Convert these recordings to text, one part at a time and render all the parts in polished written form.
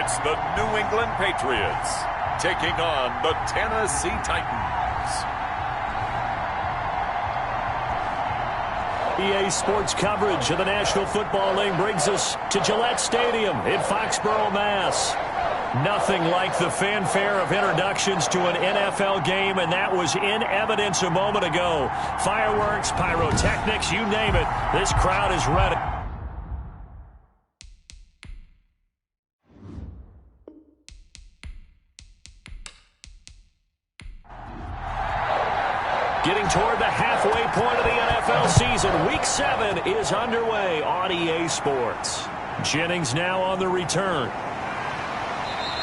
It's the New England Patriots taking on the Tennessee Titans. EA Sports coverage of the National Football League brings us to Gillette Stadium in Foxborough, Mass. Nothing like the fanfare of introductions to an NFL game, and that was in evidence a moment ago. Fireworks, pyrotechnics, you name it. This crowd is ready. Getting toward the halfway point of the NFL season. Week 7 is underway on EA Sports. Jennings now on the return.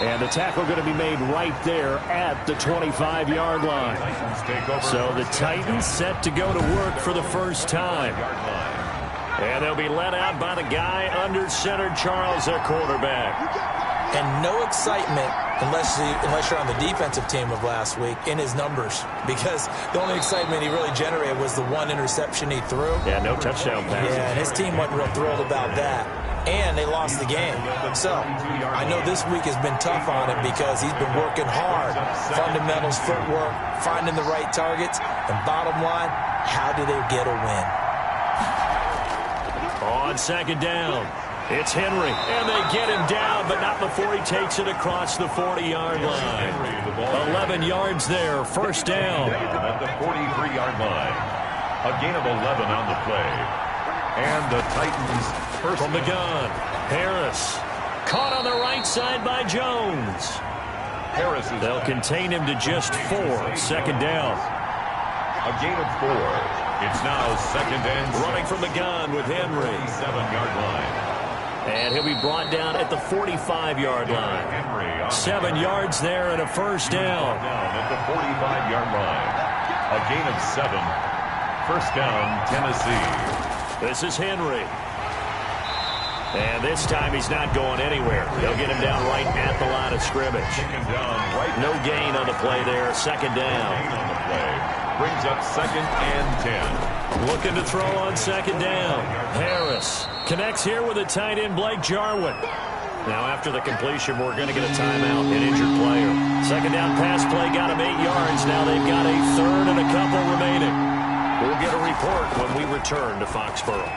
And the tackle going to be made right there at the 25-yard line. So the Titans set to go to work for the first time. And they'll be led out by the guy under center, Charles, their quarterback. And no excitement unless you're on the defensive team of last week in his numbers, because the only excitement he really generated was the one interception he threw. Yeah, no touchdown pass. Yeah, and his team wasn't real thrilled about that. And they lost the game. So I know this week has been tough on him because he's been working hard. Fundamentals, footwork, finding the right targets. And bottom line, how do they get a win? On second down, it's Henry. And they get him down, but not before he takes it across the 40-yard line. 11 yards there, first down. At the 43-yard line. A gain of 11 on the play. And the Titans first from the gun. Harris caught on the right side by Jones. They'll contain him to just 4. Second down. A gain of 4. It's now second and running from the gun with Henry. 7-yard line. And he'll be brought down at the 45-yard line. 7 yards there and a first down. At the 45-yard line. A gain of 7. First down, Tennessee. This is Henry. And this time he's not going anywhere. They'll get him down right at the line of scrimmage. No gain on the play there. Second down. Brings up second and 10. Looking to throw on second down. Harris connects here with a tight end, Blake Jarwin. Now after the completion, we're going to get a timeout, an injured player. Second down pass play got him 8 yards. Now they've got a third and a couple remaining. We'll get a report when we return to Foxborough.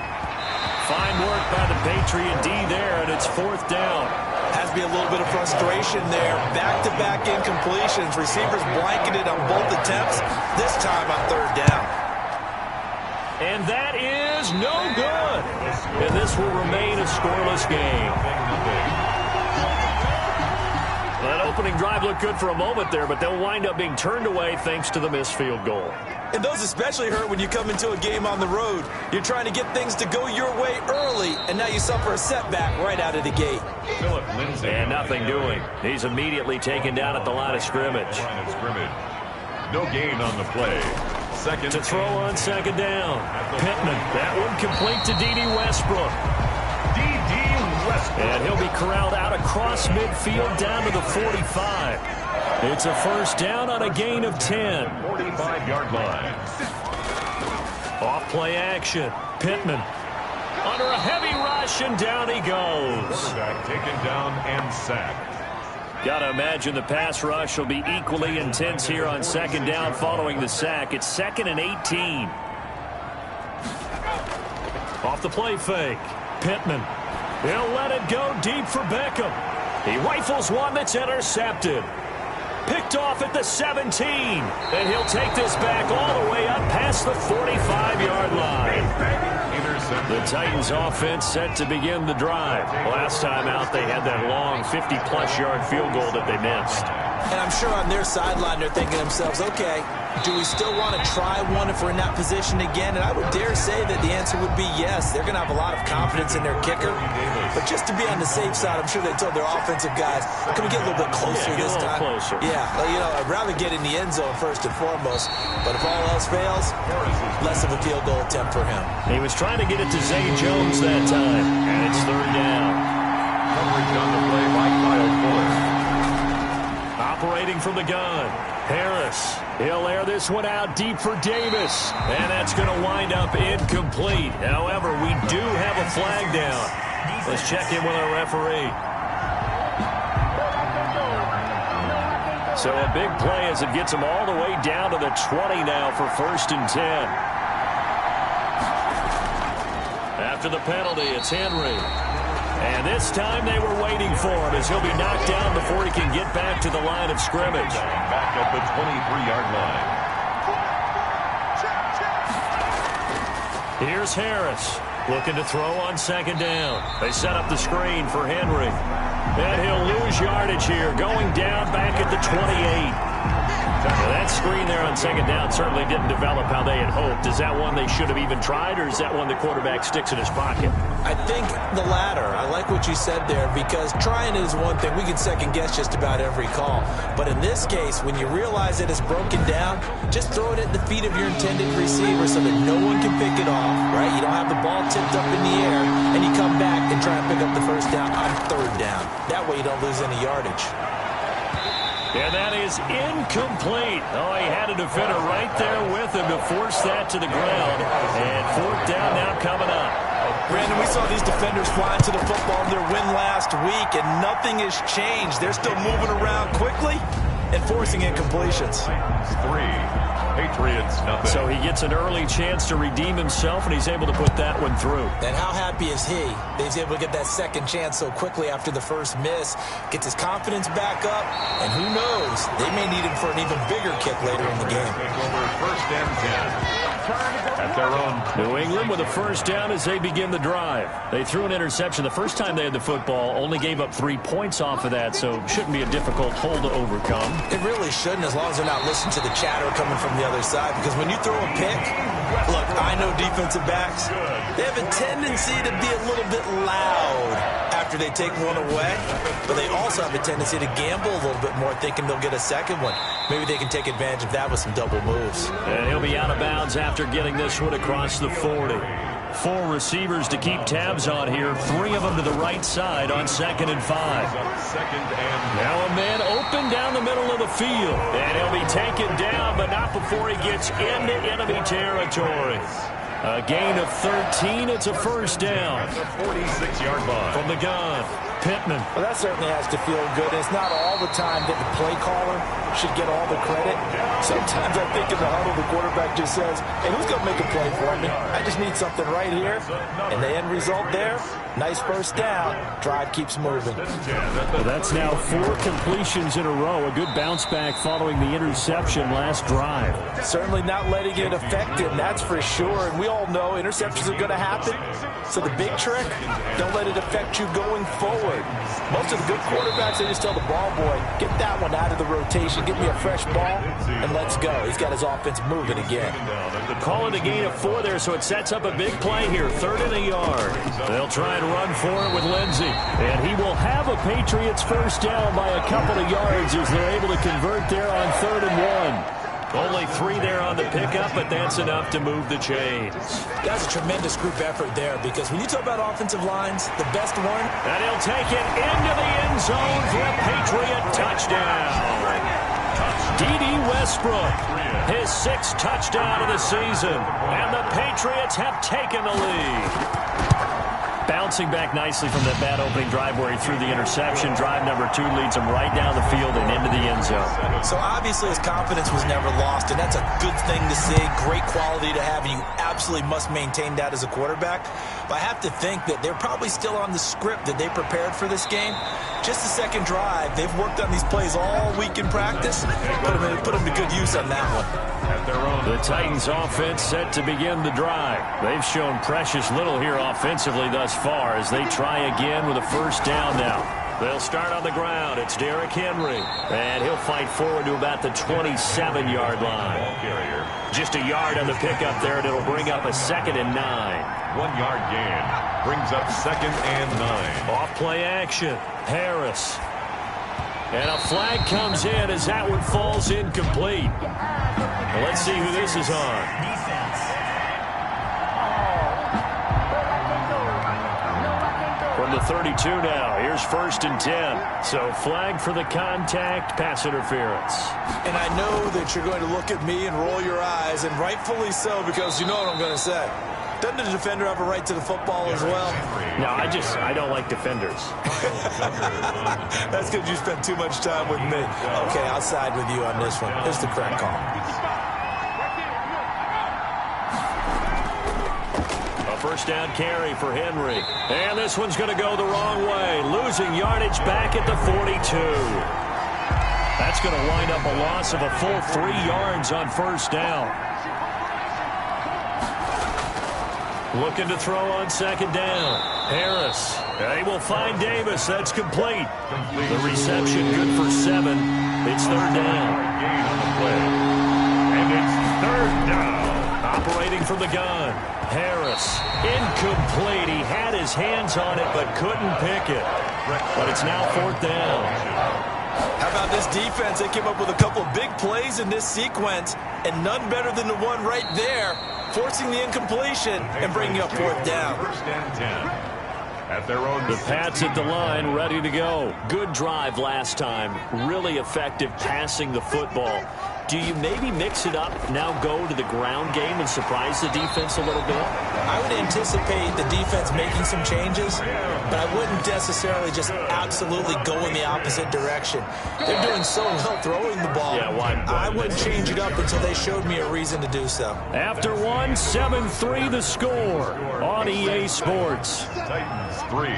Fine work by the Patriot D there, and it's fourth down. Has to be a little bit of frustration there. Back-to-back incompletions. Receivers blanketed on both attempts, this time on third down. And that is no good. And this will remain a scoreless game. That opening drive looked good for a moment there, but they'll wind up being turned away thanks to the missed field goal. And those especially hurt when you come into a game on the road. You're trying to get things to go your way early, and now you suffer a setback right out of the gate. And nothing doing. He's immediately taken down at the line of scrimmage. No gain on the play. Second to throw on second down. Pittman, that one complete to D.D. Westbrook. And he'll be corralled out across midfield down to the 45. It's a first down on a gain of 10. 45-yard line. Off play action. Pittman under a heavy rush, and down he goes. Taken down and sacked. Got to imagine the pass rush will be equally intense here on second down following the sack. It's second and 18. Off the play fake. Pittman. He'll let it go deep for Beckham. He rifles one that's intercepted. Picked off at the 17. And he'll take this back all the way up past the 45-yard line. The Titans offense set to begin the drive. Last time out, they had that long 50-plus yard field goal that they missed. And I'm sure on their sideline, they're thinking to themselves, okay, do we still want to try one if we're in that position again? And I would dare say that the answer would be yes. They're going to have a lot of confidence in their kicker. But just to be on the safe side, I'm sure they told their offensive guys, can we get a little bit closer this time? Closer. Yeah, well, you know, I'd rather get in the end zone first and foremost. But if all else fails, less of a field goal attempt for him. He was trying to get it to Zay Jones that time. And it's third down. Coverage on the play by Kyle Fuller. Operating from the gun. Harris. He'll air this one out deep for Davis. And that's going to wind up incomplete. However, we do have a flag down. Let's check in with our referee. So a big play as it gets them all the way down to the 20 now for 1st and 10. After the penalty, it's Henry. And this time they were waiting for him as he'll be knocked down before he can get back to the line of scrimmage. Back at the 23-yard line. Here's Harris looking to throw on 2nd down. They set up the screen for Henry. And he'll lose yardage here, going down back at the 28. Now that screen there on 2nd down certainly didn't develop how they had hoped. Is that one they should have even tried, or is that one the quarterback sticks in his pocket? I think the latter. I like what you said there, because trying it is one thing. We can second guess just about every call. But in this case, when you realize that it's broken down, just throw it at the feet of your intended receiver so that no one can pick it off, right? You don't have the ball tipped up in the air, and you come back and try and pick up the 1st down on 3rd down. That way you don't lose any yardage. And that is incomplete. Oh, he had a defender right there with him to force that to the ground. And 4th down now coming up. Brandon, we saw these defenders flying to the football in their win last week, and nothing has changed. They're still moving around quickly and forcing incompletions. 3. Patriots, nothing. So he gets an early chance to redeem himself, and he's able to put that one through. And how happy is he that he's able to get that second chance so quickly after the first miss, gets his confidence back up, and who knows, they may need him for an even bigger kick later in the game. Over 1st and 10. At their own. New England with a 1st down as they begin the drive. They threw an interception the first time they had the football, only gave up 3 points off of that, so shouldn't be a difficult hole to overcome. It really shouldn't, as long as they're not listening to the chatter coming from the other side, because when you throw a pick, look, I know defensive backs, they have a tendency to be a little bit loud after they take one away, but they also have a tendency to gamble a little bit more, thinking they'll get a second one. Maybe they can take advantage of that with some double moves. And he'll be out of bounds after getting this one across the 40. 4 receivers to keep tabs on here, 3 of them to the right side on 2nd and 5. Now a man open down the middle of the field, and he'll be taken down, but not before he gets into enemy territory. A gain of 13. It's a 1st down. 46-yard line. From the gun, Pittman. Well, that certainly has to feel good. It's not all the time that the play caller should get all the credit. Sometimes I think in the huddle, the quarterback just says, hey, who's going to make a play for me? I just need something right here. And the end result there, nice 1st down. Drive keeps moving. Well, that's now 4 completions in a row. A good bounce back following the interception last drive. Certainly not letting it affect him, that's for sure. And we all know interceptions are going to happen. So the big trick, don't let it affect you going forward. Most of the good quarterbacks, they just tell the ball boy, get that one out of the rotation, get me a fresh ball, and let's go. He's got his offense moving again. Call it a gain of 4 there, so it sets up a big play here. 3rd and a yard. They'll try and run for it with Lindsey. And he will have a Patriots 1st down by a couple of yards as they're able to convert there on 3rd and 1. Only 3 there on the pickup, but that's enough to move the chains. That's a tremendous group effort there, because when you talk about offensive lines, the best one. And he'll take it into the end zone for a Patriot touchdown. D.D. Westbrook, his 6th touchdown of the season, and the Patriots have taken the lead. Bouncing back nicely from that bad opening drive where he threw the interception. Drive number 2 leads him right down the field and into the end zone. So obviously his confidence was never lost, and that's a good thing to see. Great quality to have, and you absolutely must maintain that as a quarterback. But I have to think that they're probably still on the script that they prepared for this game. Just the 2nd drive, they've worked on these plays all week in practice. Put them to good use on that one. The Titans offense set to begin the drive. They've shown precious little here offensively thus far as they try again with a 1st down now. They'll start on the ground. It's Derrick Henry. And he'll fight forward to about the 27-yard line. Just a yard on the pickup there, and it'll bring up a 2nd and 9. 1-yard gain. Brings up 2nd and 9. Off play action. Harris. And a flag comes in as that one falls incomplete. Well, let's see who this is on. From the 32 now, here's 1st and 10. So flag for the contact, pass interference. And I know that you're going to look at me and roll your eyes, and rightfully so, because you know what I'm going to say. Doesn't the defender have a right to the football as well? No, I don't like defenders. That's because you spent too much time with me. Okay, I'll side with you on this one. Here's the correct call. A first down carry for Henry. And this one's going to go the wrong way. Losing yardage back at the 42. That's going to wind up a loss of a full 3 yards on first down. Looking to throw on second down. Harris. He will find Davis. That's complete. The reception good for 7. It's third down. And it's third down. Operating from the gun. Harris. Incomplete. He had his hands on it but couldn't pick it. But it's now fourth down. How about this defense? They came up with a couple of big plays in this sequence, and none better than the one right there, forcing the incompletion and bringing up fourth down. First and 10. At their own. The Pats at the line, ready to go. Good drive last time. Really effective passing the football. Do you maybe mix it up, now go to the ground game and surprise the defense a little bit? I would anticipate the defense making some changes, but I wouldn't necessarily just absolutely go in the opposite direction. They're doing so well throwing the ball. Yeah, why? I wouldn't change it up until they showed me a reason to do so. After one, 7-3 the score on EA Sports. Titans 3.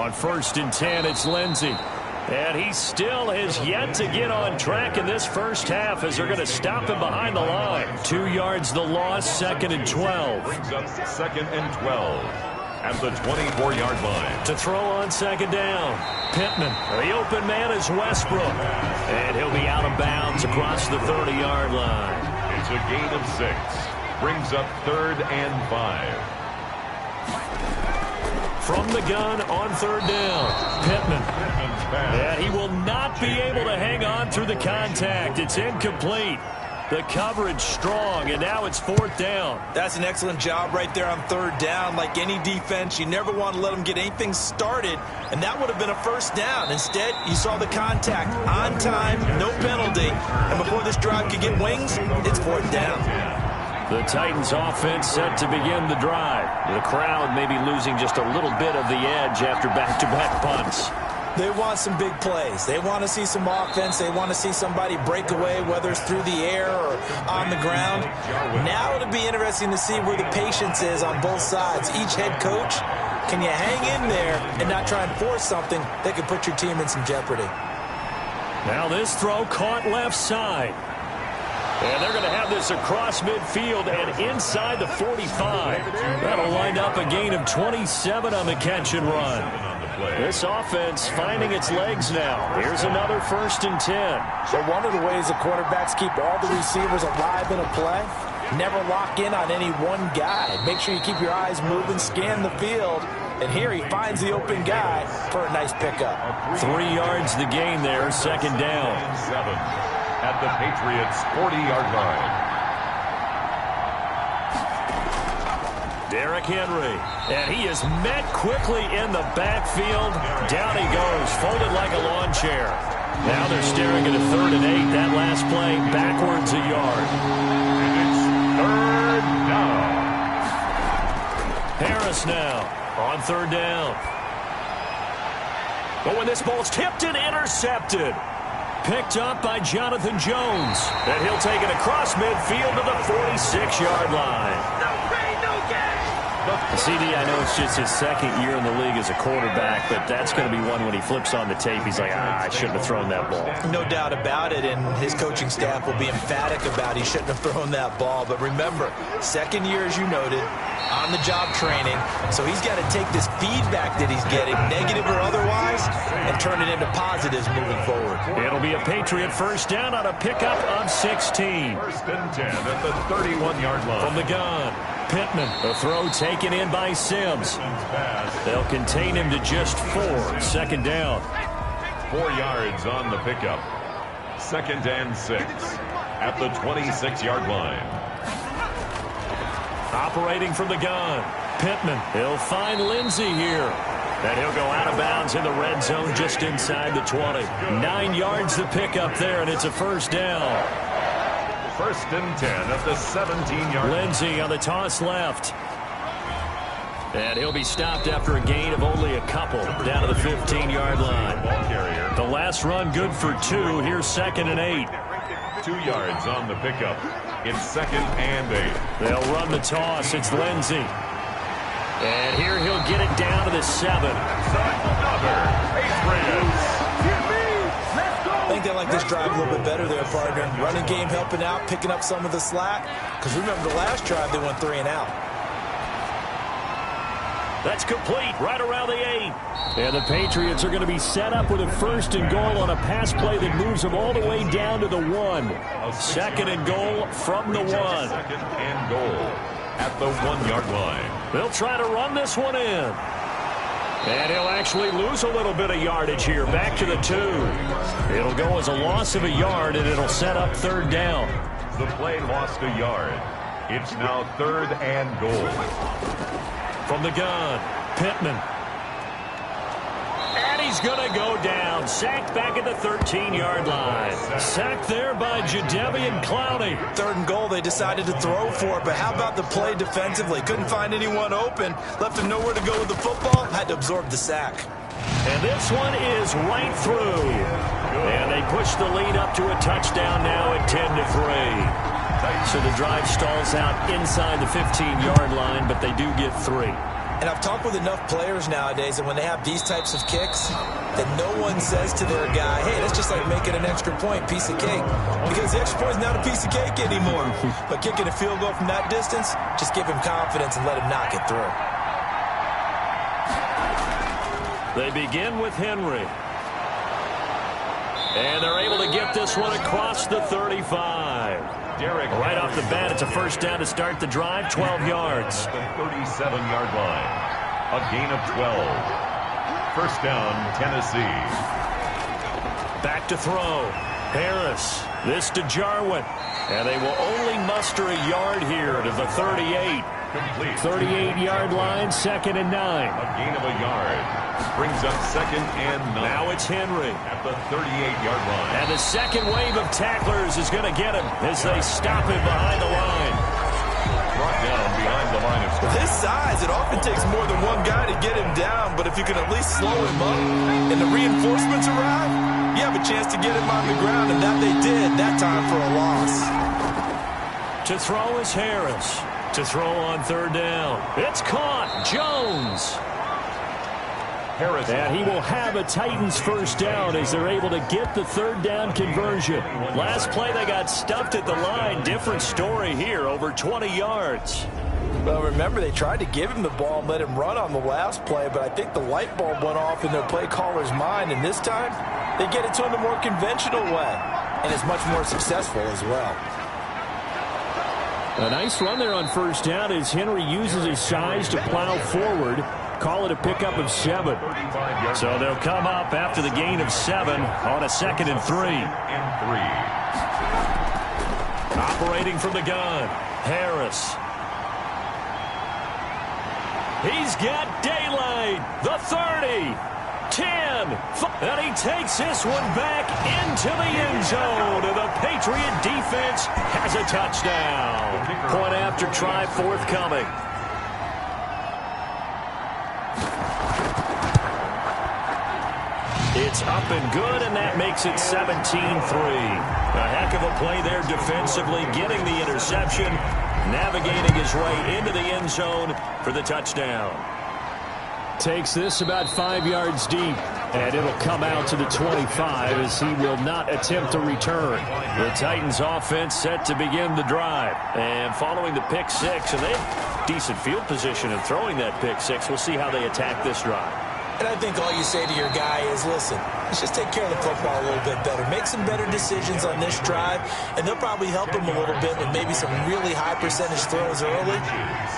On first and 10, it's Lindsey. And he still has yet to get on track in this first half as they're going to stop him behind the line. 2 yards the loss, second and 12. Brings up second and 12 at the 24-yard line. To throw on second down, Pittman. The open man is Westbrook. And he'll be out of bounds across the 30-yard line. It's a gain of 6. Brings up third and 5. From the gun on third down, Pittman. And he will not be able to hang on through the contact. It's incomplete. The coverage strong, and now it's fourth down. That's an excellent job right there on third down. Like any defense, you never want to let them get anything started, and that would have been a first down. Instead, you saw the contact on time, no penalty, and before this drive could get wings, it's fourth down. The Titans offense set to begin the drive. The crowd may be losing just a little bit of the edge after back-to-back punts. They want some big plays. They want to see some offense. They want to see somebody break away, whether it's through the air or on the ground. Now it'll be interesting to see where the patience is on both sides. Each head coach, can you hang in there and not try and force something that could put your team in some jeopardy? Now this throw caught left side. And they're going to have this across midfield and inside the 45. That'll wind up a gain of 27 on the catch and run. This offense finding its legs now. Here's another first and 10. So one of the ways the quarterbacks keep all the receivers alive in a play, never lock in on any one guy. Make sure you keep your eyes moving, scan the field. And here he finds the open guy for a nice pickup. 3 yards the gain there, second down. 7 at the Patriots' 40-yard line. Derrick Henry, and he is met quickly in the backfield. Down he goes, folded like a lawn chair. Now they're staring at a 3rd and 8. That last play, backwards a yard. And it's third down. Harris now on third down. But when this ball's tipped and intercepted. Picked up by Jonathan Jones. And he'll take it across midfield to the 46-yard line. CD, I know it's just his second year in the league as a quarterback, but that's going to be one when he flips on the tape. He's like, I shouldn't have thrown that ball. No doubt about it, and his coaching staff will be emphatic about he shouldn't have thrown that ball. But remember, second year, as you noted, on-the-job training, so he's got to take this feedback that he's getting, negative or otherwise, and turn it into positives moving forward. It'll be a Patriot first down on a pickup of 16. First and 10 at the 31-yard line. From the gun, Pittman, the throw taken in by Sims. They'll contain him to just 4. Second down. 4 yards on the pickup. Second and 6 at the 26-yard line. Operating from the gun, Pittman. He'll find Lindsey here. And he'll go out of bounds in the red zone just inside the 20. 9 yards the pickup there, and it's a first down. First and 10 at the 17-yard line. Lindsey on the toss left. And he'll be stopped after a gain of only a couple down to the 15-yard line. Ball carrier. The last run good for 2. Here's 2nd and 8. 2 yards on the pickup. It's 2nd and 8. They'll run the toss. It's Lindsey. And here he'll get it down to the 7. Another Patriots. I think they like this drive a little bit better there, partner. Running game helping out, picking up some of the slack. Because remember the last drive, they went 3 and out. That's complete right around the 8. And the Patriots are going to be set up with a 1st and goal on a pass play that moves them all the way down to the 1. 2nd and goal from the 1. 2nd and goal at the 1-yard line. They'll try to run this one in. And he'll actually lose a little bit of yardage here. Back to the 2. It'll go as a loss of a yard, and it'll set up 3rd down. The play lost a yard. It's now 3rd and goal. From the gun, Pittman. And he's going to go down. Sacked back at the 13-yard line. Sacked there by Jadeveon Clowney. 3rd and goal, they decided to throw for it, but how about the play defensively? Couldn't find anyone open. Left him nowhere to go with the football. Had to absorb the sack. And this one is right through. And they push the lead up to a touchdown now at 10-3. So the drive stalls out inside the 15-yard line, but they do get 3. And I've talked with enough players nowadays, and when they have these types of kicks, that no one says to their guy, hey, that's just like making an extra point, piece of cake. Because the extra point is not a piece of cake anymore. But kicking a field goal from that distance, just give him confidence and let him knock it through. They begin with Henry. And they're able to get this one across the 35. Right off the bat, it's a 1st down to start the drive, 12 yards. The 37-yard line. A gain of 12. 1st down, Tennessee. Back to throw. Harris. This to Jarwin. And they will only muster a yard here to the 38. Complete. 38-yard line, 2nd and 9. A gain of a yard. Brings up 2nd and 9. Now it's Henry. At the 38-yard line. And the second wave of tacklers is going to get him as they stop him behind the line. Brought down behind the line of scrimmage. With his size, it often takes more than one guy to get him down, but if you can at least slow him up and the reinforcements arrive, you have a chance to get him on the ground, and that they did that time for a loss. To throw is Harris. To throw on 3rd down. It's caught. Jones. Harris. And he will have a Titans 1st down as they're able to get the 3rd down conversion. Last play they got stuffed at the line. Different story here, over 20 yards. Well, remember, they tried to give him the ball and let him run on the last play, but I think the light bulb went off in their play caller's mind, and this time they get it to him the more conventional way, and it's much more successful as well. A nice run there on 1st down as Henry uses his size to plow forward. Call it a pickup of 7. So they'll come up after the gain of 7 on a 2nd and 3. Operating from the gun, Harris. He's got daylight. The 30, 10, and he takes this one back into the end zone. And the Patriot defense has a touchdown. Point after try forthcoming. It's up and good, and that makes it 17-3. A heck of a play there defensively, getting the interception, navigating his way into the end zone for the touchdown. Takes this about 5 yards deep, and it'll come out to the 25 as he will not attempt to return. The Titans offense set to begin the drive. And following the pick 6, and they have decent field position in throwing that pick 6. We'll see how they attack this drive. And I think all you say to your guy is, listen, let's just take care of the football a little bit better. Make some better decisions on this drive, and they'll probably help him a little bit with maybe some really high percentage throws early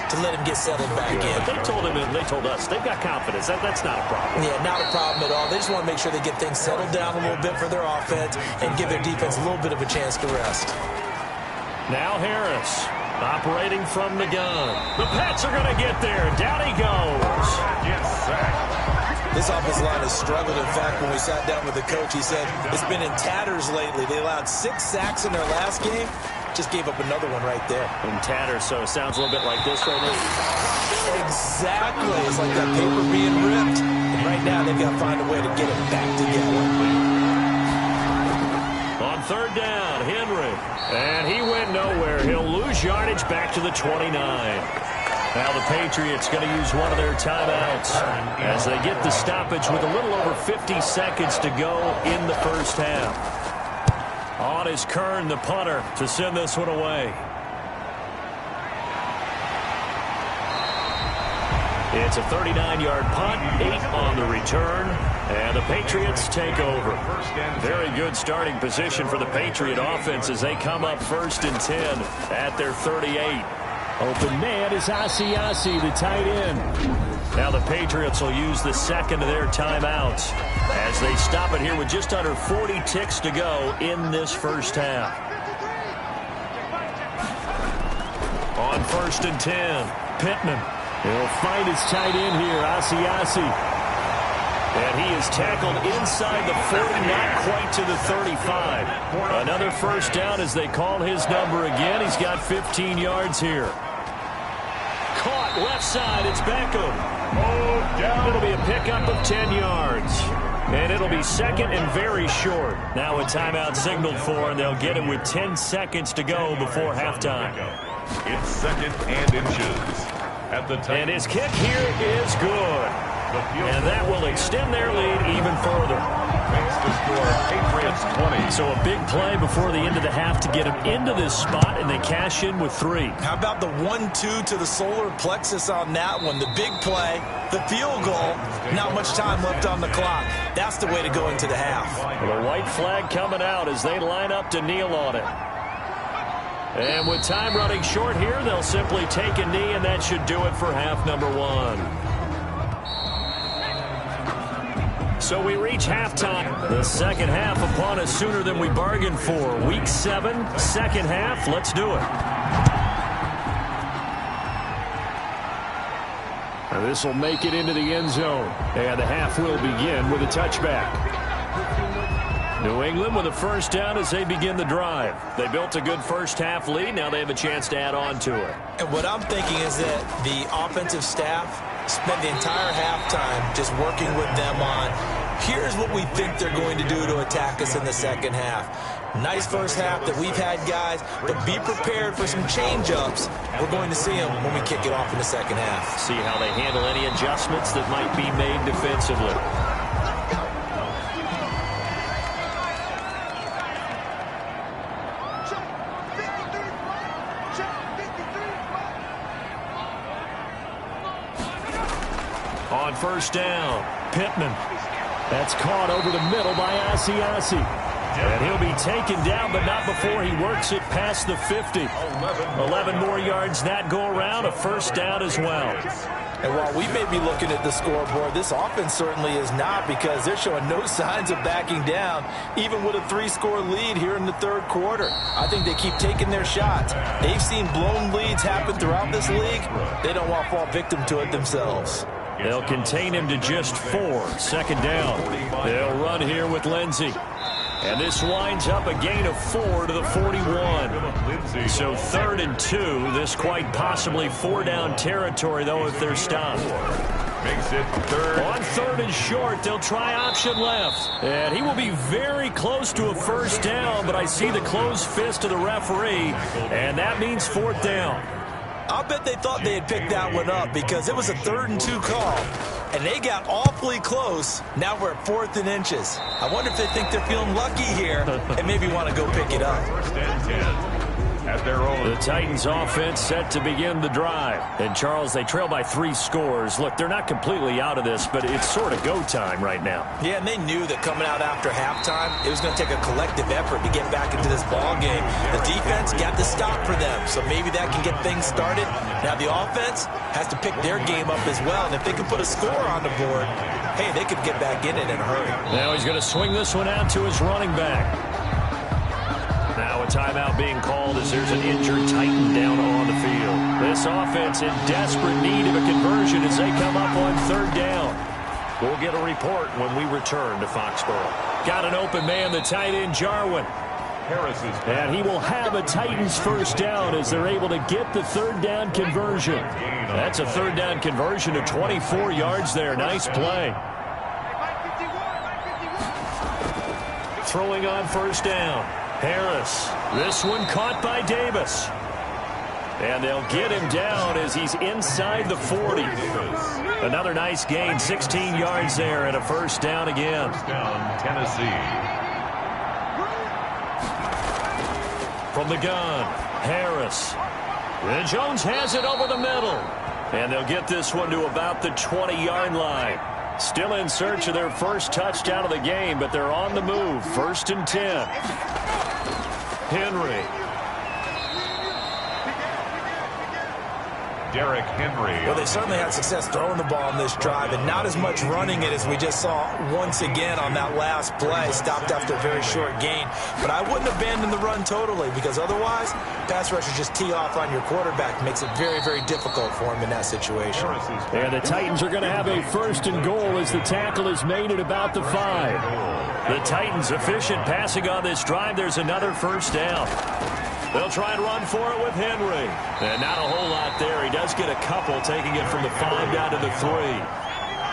to let him get settled back in. But they told him and they told us they've got confidence. That's not a problem. Yeah, not a problem at all. They just want to make sure they get things settled down a little bit for their offense and give their defense a little bit of a chance to rest. Now Harris operating from the gun. The Pats are going to get there. Down he goes. Yes, sacked. This offensive line has struggled. In fact, when we sat down with the coach, he said it's been in tatters lately. They allowed 6 sacks in their last game. Just gave up another one right there. And tatter, so sounds a little bit like this right now. Exactly. It's like that paper being ripped. And right now they've got to find a way to get it back together. On third down, Henry. And he went nowhere. He'll lose yardage back to the 29. Now the Patriots going to use one of their timeouts as they get the stoppage with a little over 50 seconds to go in the first half. On is Kern, the punter, to send this one away. It's a 39-yard punt, 8 on the return, and the Patriots take over. Very good starting position for the Patriot offense as they come up 1st and 10 at their 38. Open man is Asiasi, the tight end. Now the Patriots will use the second of their timeouts as they stop it here with just under 40 ticks to go in this first half. On 1st and 10, Pittman. He'll find his tight end here, Asiasi. And he is tackled inside the 40, not quite to the 35. Another first down as they call his number again. He's got 15 yards here. Caught left side. It's Beckham. It'll be a pickup of 10 yards. And it'll be second and very short. Now a timeout signaled for, and they'll get it with 10 seconds to go before halftime. It's 2nd and inches. And his kick here is good. And that will extend their lead even further. Makes the score Patriots 20. So a big play before the end of the half to get them into this spot, and they cash in with 3. How about the 1-2 to the solar plexus on that one? The big play, the field goal, not much time left on the clock. That's the way to go into the half. The white flag coming out as they line up to kneel on it. And with time running short here, they'll simply take a knee, and that should do it for half number 1. So we reach halftime. The second half upon us sooner than we bargained for. Week 7, second half. Let's do it. Now this will make it into the end zone. And the half will begin with a touchback. New England with a first down as they begin the drive. They built a good first half lead. Now they have a chance to add on to it. And what I'm thinking is that the offensive staff spent the entire halftime just working with them on, here's what we think they're going to do to attack us in the second half. Nice first half that we've had, guys, but be prepared for some change-ups. We're going to see them when we kick it off in the second half. See how they handle any adjustments that might be made defensively. On first down, Pittman. That's caught over the middle by Asiasi. And he'll be taken down, but not before he works it past the 50. 11 more yards that go around, a first down as well. And while we may be looking at the scoreboard, this offense certainly is not, because they're showing no signs of backing down, even with a 3-score lead here in the third quarter. I think they keep taking their shots. They've seen blown leads happen throughout this league. They don't want to fall victim to it themselves. They'll contain him to just 4. Second down. They'll run here with Lindsey. And this winds up a gain of 4 to the 41. So 3rd and 2. This quite possibly 4-down territory, though, if they're stopped. Makes it 3rd. On 3rd and short, they'll try option left. And he will be very close to a first down, but I see the closed fist of the referee, and that means 4th down. I'll bet they thought they had picked that one up, because it was a 3rd and 2 call, and they got awfully close. Now we're at 4th and inches. I wonder if they think they're feeling lucky here and maybe want to go pick it up. 1st and 10. At their own. The Titans offense set to begin the drive. And Charles, they trail by 3 scores. Look, they're not completely out of this, but it's sort of go time right now. Yeah, and they knew that coming out after halftime, it was going to take a collective effort to get back into this ball game. The defense got the stop for them, so maybe that can get things started. Now the offense has to pick their game up as well, and if they can put a score on the board, hey, they could get back in it in a hurry. Now he's going to swing this one out to his running back. Now a timeout being called as there's an injured Titan down on the field. This offense in desperate need of a conversion as they come up on 3rd down. We'll get a report when we return to Foxborough. Got an open man, the tight end, Jarwin. And he will have a Titans first down as they're able to get the third down conversion. That's a third down conversion to 24 yards there. Nice play. Throwing on first down. Harris. This one caught by Davis. And they'll get him down as he's inside the 40. Another nice gain, 16 yards there and a first down again. First down, Tennessee. From the gun, Harris. And Jones has it over the middle. And they'll get this one to about the 20-yard line. Still in search of their first touchdown of the game, but they're on the move. 1st and 10. Henry. Derrick Henry. Well, they certainly had success throwing the ball on this drive, and not as much running it as we just saw once again on that last play. Stopped after a very short gain. But I wouldn't abandon the run totally, because otherwise, pass rushers just tee off on your quarterback. Makes it very, very difficult for him in that situation. And the Titans are going to have a 1st and goal as the tackle is made at about the 5. The Titans efficient passing on this drive. There's another first down. They'll try and run for it with Henry. And not a whole lot there. He does get a couple, taking it from the 5 down to the 3.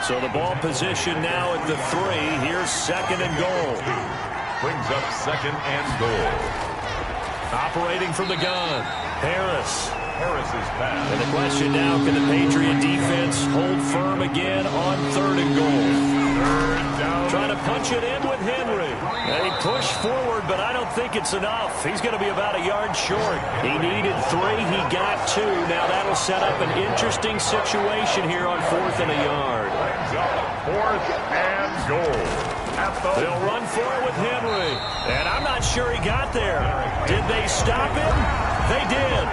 So the ball position now at the 3. Here's 2nd and goal. Brings up 2nd and goal. Operating from the gun, Harris. Harris's pass. And the question now, can the Patriot defense hold firm again on 3rd and goal? 3rd down. Trying to punch it in with Henry. And he pushed forward, but I don't think it's enough. He's going to be about a yard short. He needed 3. He got 2. Now that'll set up an interesting situation here on 4th and a yard. 4th and goal. They'll run for it with Henry. And I'm not sure he got there. Did they stop him? They did.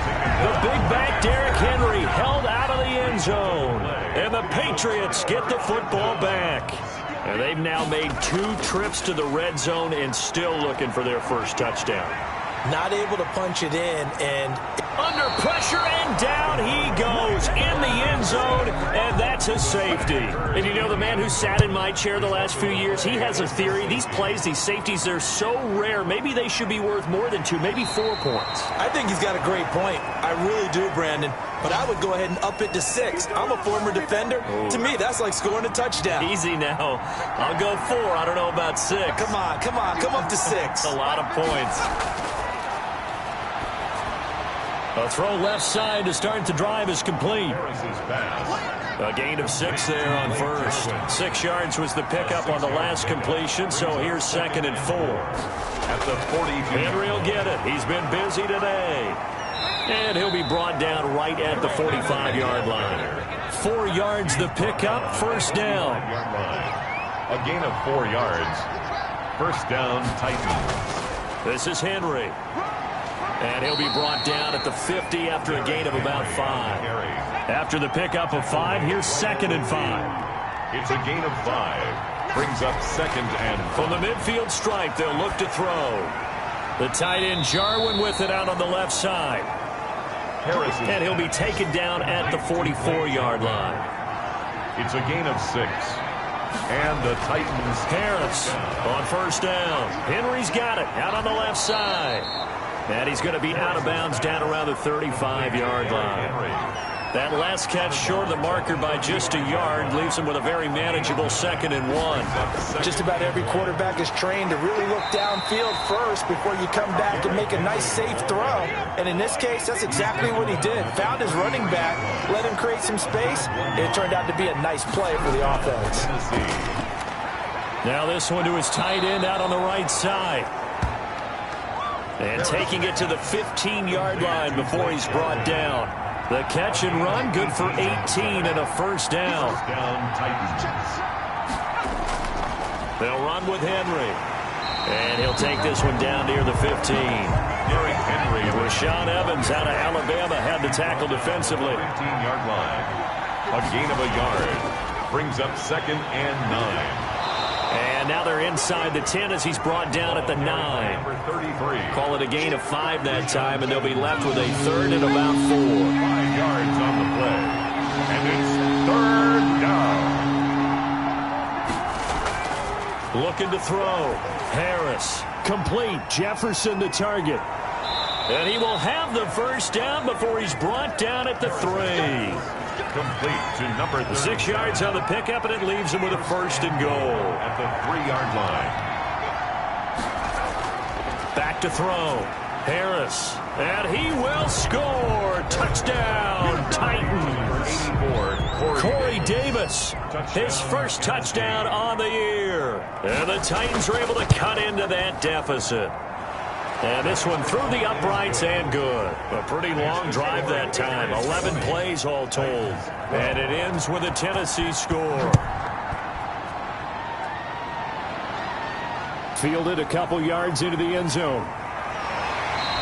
The big back Derrick Henry held out of the end zone. And the Patriots get the football back. And they've now made 2 trips to the red zone and still looking for their first touchdown. Not able to punch it in, and under pressure, and down he goes in the end zone, and that's a safety. And you know, the man who sat in my chair the last few years, he has a theory. These plays, these safeties, they're so rare. Maybe they should be worth more than 2, maybe 4 points. I think he's got a great point. I really do, Brandon. But I would go ahead and up it to 6. I'm a former defender. Oh. To me, that's like scoring a touchdown. Easy now. I'll go 4. I don't know about 6. Come on. Come up to 6. That's a lot of points. A throw left side to start the drive is complete. A gain of 6 there on 1st. 6 yards was the pickup on the last completion, so here's 2nd and 4. At the 40. Henry will get it. He's been busy today. And he'll be brought down right at the 45-yard line. 4 yards the pickup, first down. A gain of 4 yards. First down, Titans. This is Henry. And he'll be brought down at the 50 after a gain of about 5. After the pickup of 5, here's 2nd and 5. It's a gain of 5. Brings up 2nd and 5. From the midfield stripe, they'll look to throw. The tight end Jarwin with it out on the left side. And he'll be taken down at the 44-yard line. It's a gain of 6. And the Titans. Harris on first down. Henry's got it out on the left side. And he's going to be out of bounds down around the 35-yard line. That last catch short of the marker by just a yard leaves him with a very manageable 2nd and 1. Just about every quarterback is trained to really look downfield first before you come back and make a nice safe throw. And in this case, that's exactly what he did. Found his running back, let him create some space, and it turned out to be a nice play for the offense. Now this one to his tight end out on the right side. And taking it to the 15-yard line before he's brought down. The catch and run, good for 18 and a first down. They'll run with Henry. And he'll take this one down near the 15. Derrick Henry. Rashaan Evans out of Alabama had the tackle defensively. 15-yard line. A gain of a yard. Brings up 2nd and 9. And now they're inside the 10 as he's brought down at the 9. Number 33. Call it a gain of 5 that time, and they'll be left with a 3rd and about 4. 5 yards on the play. And it's 3rd down. Looking to throw. Harris, complete. Jefferson to target. And he will have the first down before he's brought down at the 3. Complete to number 30. 6 yards on the pickup, and it leaves him with a first and goal. At the 3-yard line. Back to throw. Harris. And he will score. Touchdown, Titans. 84, Corey Davis. His first touchdown on the year. And the Titans are able to cut into that deficit. And this one through the uprights and good. A pretty long drive that time. 11 plays all told. And it ends with a Tennessee score. Fielded a couple yards into the end zone.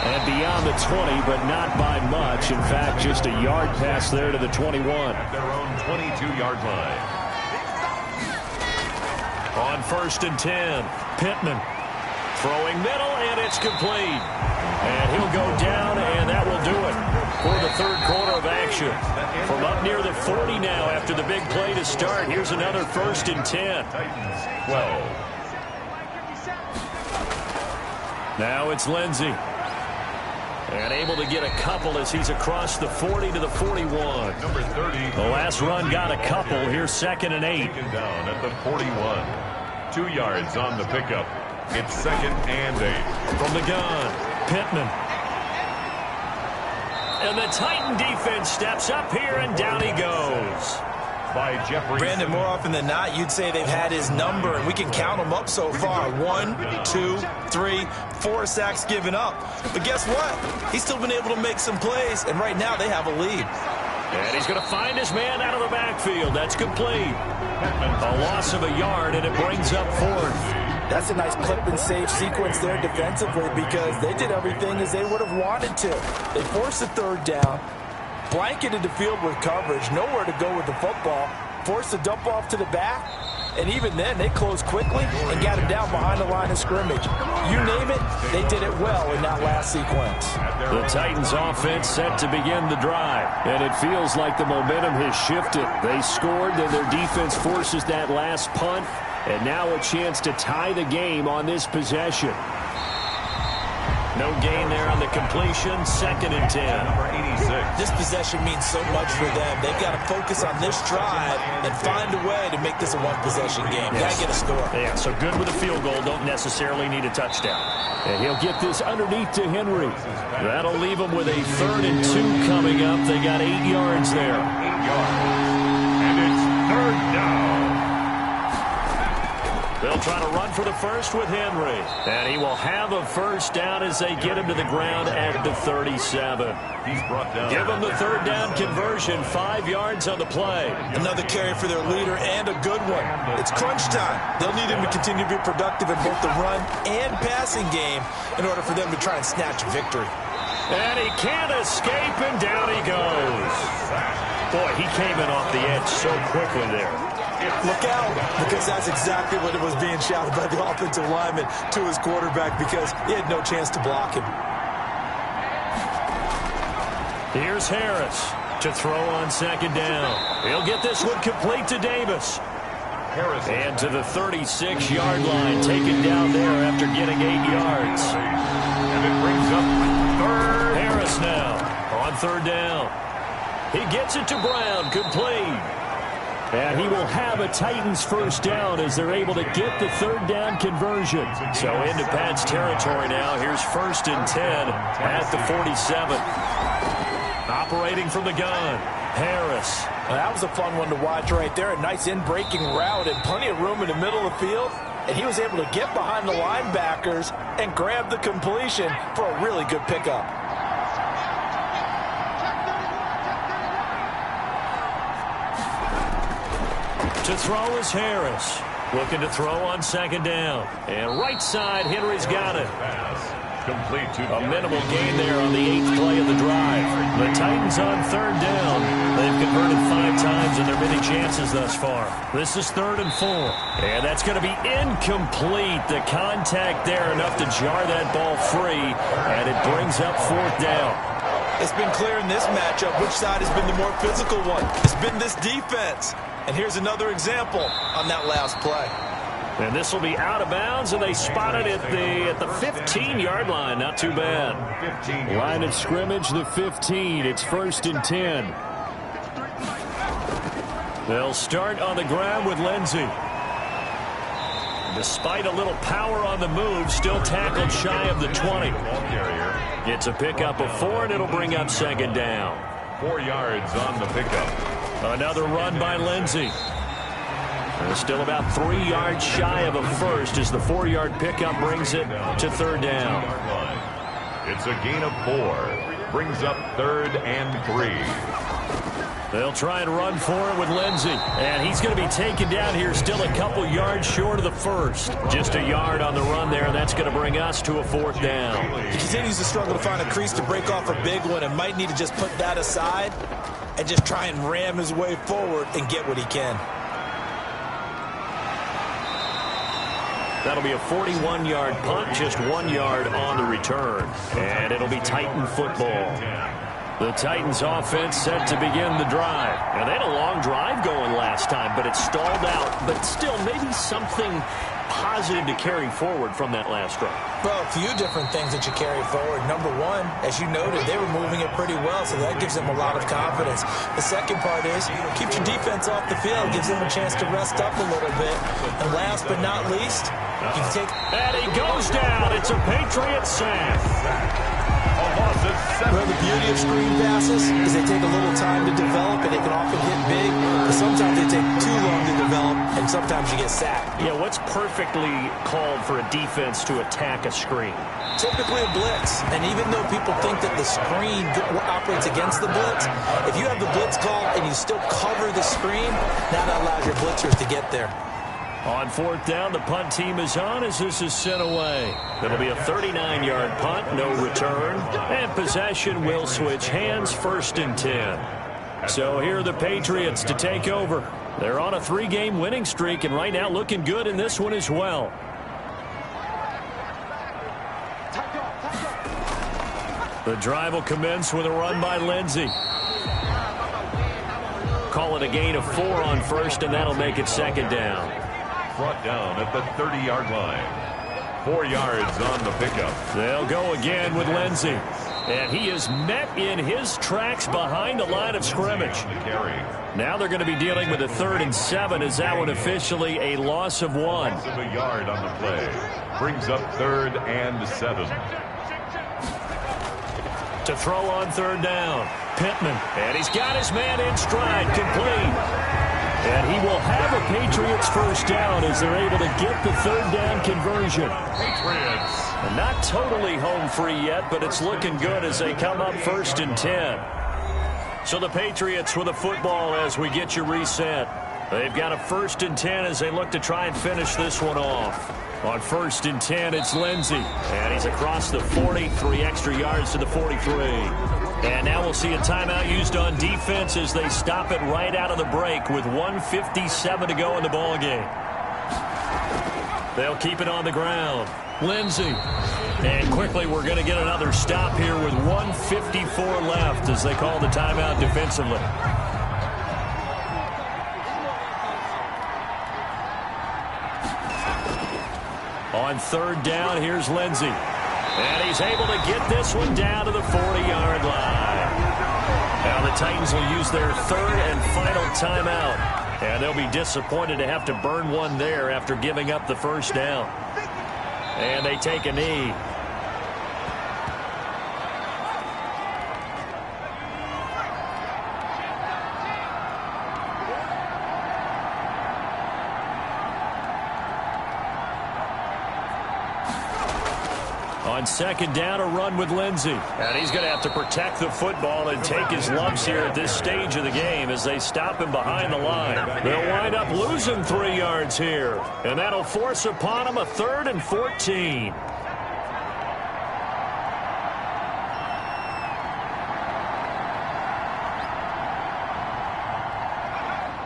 And beyond the 20, but not by much. In fact, just a yard pass there to the 21. At their own 22-yard line. On 1st and 10, Pittman. Throwing middle, and it's complete. And he'll go down, and that will do it for the third quarter of action. From up near the 40 now after the big play to start. Here's another 1st and 10. Titans 12. Now it's Lindsey. And able to get a couple as he's across the 40 to the 41. Number 30. The last run got a couple. Here's 2nd and 8. Taken down at the 41. 2 yards on the pickup. It's 2nd and 8. From the gun, Pittman. And the Titan defense steps up here, and down he goes. By Jeffrey. Brandon, more often than not, you'd say they've had his number, and we can count them up so far. 1, 2, 3, 4 sacks given up. But guess what? He's still been able to make some plays, and right now they have a lead. And he's going to find his man out of the backfield. That's complete. A loss of a yard, and it brings up 4th. That's a nice clip and save sequence there defensively because they did everything as they would have wanted to. They forced the 3rd down, blanketed the field with coverage, nowhere to go with the football, forced the dump off to the back, and even then they closed quickly and got him down behind the line of scrimmage. You name it, they did it well in that last sequence. The Titans offense set to begin the drive, and it feels like the momentum has shifted. They scored, then their defense forces that last punt, and now a chance to tie the game on this possession. No gain there on the completion. 2nd and 10. Number 86. This possession means so much for them. They've got to focus on this drive and find a way to make this a one-possession game. Got to get a score. Yeah, so good with a field goal. Don't necessarily need a touchdown. And he'll get this underneath to Henry. That'll leave them with a 3rd and 2 coming up. They got 8 yards there. 8 yards. And it's 3rd down. They'll try to run for the first with Henry. And he will have a first down as they get him to the ground at the 37. He's brought down. Give them the 3rd down conversion. 5 yards on the play. Another carry for their leader and a good one. It's crunch time. They'll need him to continue to be productive in both the run and passing game in order for them to try and snatch a victory. And he can't escape, and down he goes. Boy, he came in off the edge so quickly there. Look out, because that's exactly what it was being shouted by the offensive lineman to his quarterback because he had no chance to block him. Here's Harris to throw on 2nd down. He'll get this one complete to Davis. Harris. And to the 36-yard line, taken down there after getting 8 yards. And it brings up 3rd. Harris now on 3rd down. He gets it to Brown, complete. And he will have a Titans first down as they're able to get the 3rd down conversion. So into Pat's territory now. Here's 1st and 10 at the 47. Operating from the gun, Harris. Well, that was a fun one to watch right there. A nice in-breaking route and plenty of room in the middle of the field. And he was able to get behind the linebackers and grab the completion for a really good pickup. To throw is Harris. Looking to throw on 2nd down. And right side, Henry's got it. Complete to a minimal gain there on the 8th play of the drive. The Titans on 3rd down. They've converted 5 times in their many chances thus far. This is 3rd and 4. And that's going to be incomplete. The contact there enough to jar that ball free. And it brings up 4th down. It's been clear in this matchup which side has been the more physical one. It's been this defense. And here's another example on that last play. And this will be out of bounds, and they spot it at the 15-yard line. Not too bad. Line of scrimmage, the 15. It's 1st and 10. They'll start on the ground with Lindsey. Despite a little power on the move, still tackled shy of the 20. It's a pickup of 4, and it'll bring up 2nd down. 4 yards on the pickup. Another run by Lindsey. They're still about 3 yards shy of a first as the 4-yard pickup brings it to 3rd down. It's a gain of 4. Brings up 3rd and 3. They'll try and run for it with Lindsey. And he's going to be taken down here still a couple yards short of the first. Just a yard on the run there, and that's going to bring us to a 4th down. He continues to struggle to find a crease to break off a big one and might need to just put that aside and just try and ram his way forward and get what he can. That'll be a 41-yard punt, just 1 yard on the return. And it'll be Titan football. The Titans offense set to begin the drive. Now, they had a long drive going last time, but it stalled out. But still, maybe something positive to carry forward from that last drive. Well, a few different things that you carry forward. Number one, as you noted, they were moving it pretty well, so that gives them a lot of confidence. The second part is keep your defense off the field, gives them a chance to rest up a little bit. And last but not least, you take... And he goes down. It's a Patriot sack. Well, the beauty of screen passes is they take a little time to develop, and they can often hit big, but sometimes they take too long to develop, and sometimes you get sacked. Yeah, what's perfectly called for a defense to attack a screen? Typically a blitz, and even though people think that the screen operates against the blitz, if you have the blitz called and you still cover the screen, now that allows your blitzers to get there. On 4th down, the punt team is on as this is sent away. It'll be a 39-yard punt, no return, and possession will switch hands, 1st and 10. So here are the Patriots to take over. They're on a 3-game winning streak, and right now looking good in this one as well. The drive will commence with a run by Lindsey. Call it a gain of 4 on 1st, and that'll make it 2nd down. Brought down at the 30-yard line. 4 yards on the pickup. They'll go again with Lindsey. And he is met in his tracks behind the line of scrimmage. Now they're going to be dealing with a 3rd and 7 as that one officially a loss of 1. Loss of a yard on the play. Brings up 3rd and 7. To throw on 3rd down. Pittman. And he's got his man in stride. Complete. And he will have a Patriots 1st down as they're able to get the 3rd down conversion. Patriots. And not totally home free yet, but it's looking good as they come up 1st and 10. So the Patriots with a football as we get you reset. They've got a 1st and 10 as they look to try and finish this one off. On 1st and 10, it's Lindsey. And he's across the 40, 3 extra yards to the 43. And now we'll see a timeout used on defense as they stop it right out of the break with 1:57 to go in the ballgame. They'll keep it on the ground. Lindsey. And quickly we're going to get another stop here with 1:54 left as they call the timeout defensively. On 3rd down, here's Lindsey. And he's able to get this one down to the 40-yard line. Now the Titans will use their 3rd and final timeout. And they'll be disappointed to have to burn one there after giving up the 1st down. And they take a knee. On 2nd down, a run with Lindsey. And he's going to have to protect the football and take his lumps here at this stage of the game as they stop him behind the line. They'll wind up losing 3 yards here. And that'll force upon him a 3rd and 14.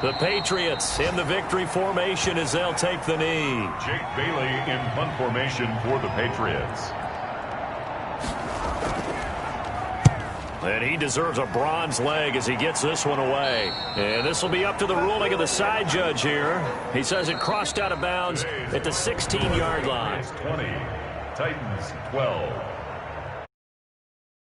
The Patriots in the victory formation as they'll take the knee. Jake Bailey in punt formation for the Patriots. And he deserves a bronze leg as he gets this one away. And this will be up to the ruling of the side judge here. He says it crossed out of bounds at the 16-yard line. 20, Titans 12.